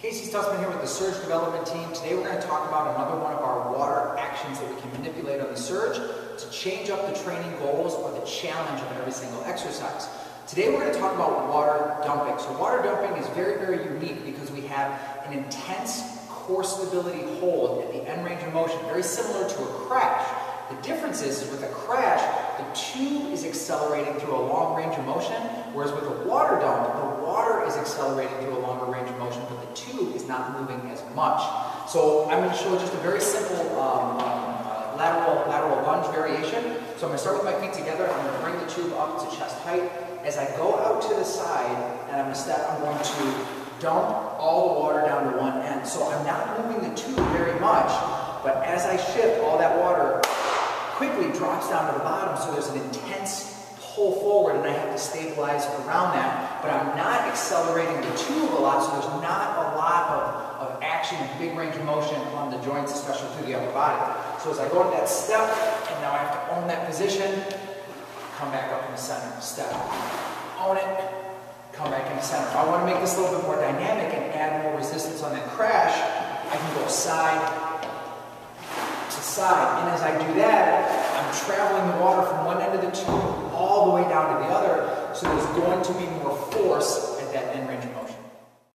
Casey Stutzman here with the Surge Development Team. Today we're going to talk about another one of our water actions that we can manipulate on the Surge to change up the training goals or the challenge of every single exercise. Today we're going to talk about water dumping. So water dumping is very, very unique because we have an intense core stability hold at the end range of motion, very similar to a crash. The difference is with a crash, the tube is accelerating through a long range of motion, whereas with a water dump, the water is accelerating through a longer range of motion, but the tube is not moving as much. So I'm going to show just a very simple lateral lunge variation. So I'm going to start with my feet together. I'm going to bring the tube up to chest height. As I go out to the side, and I'm going to dump all the water down to one end. So I'm not moving the tube very much, but as I shift, all that water quickly drops down to the bottom, so there's an intense pull forward, and I have to stabilize around that. But I'm not accelerating the tube a lot, so there's not a lot of action and big range of motion on the joints, especially through the upper body. So as I go into that step, and now I have to own that position, come back up in the center, step, own it, come back in the center. If I want to make this a little bit more dynamic and add more resistance on that crash, I can go side to side. And as I do that, I'm traveling the water from one end of the tube all the way down to the other, so there's going to be more force at that end range of motion.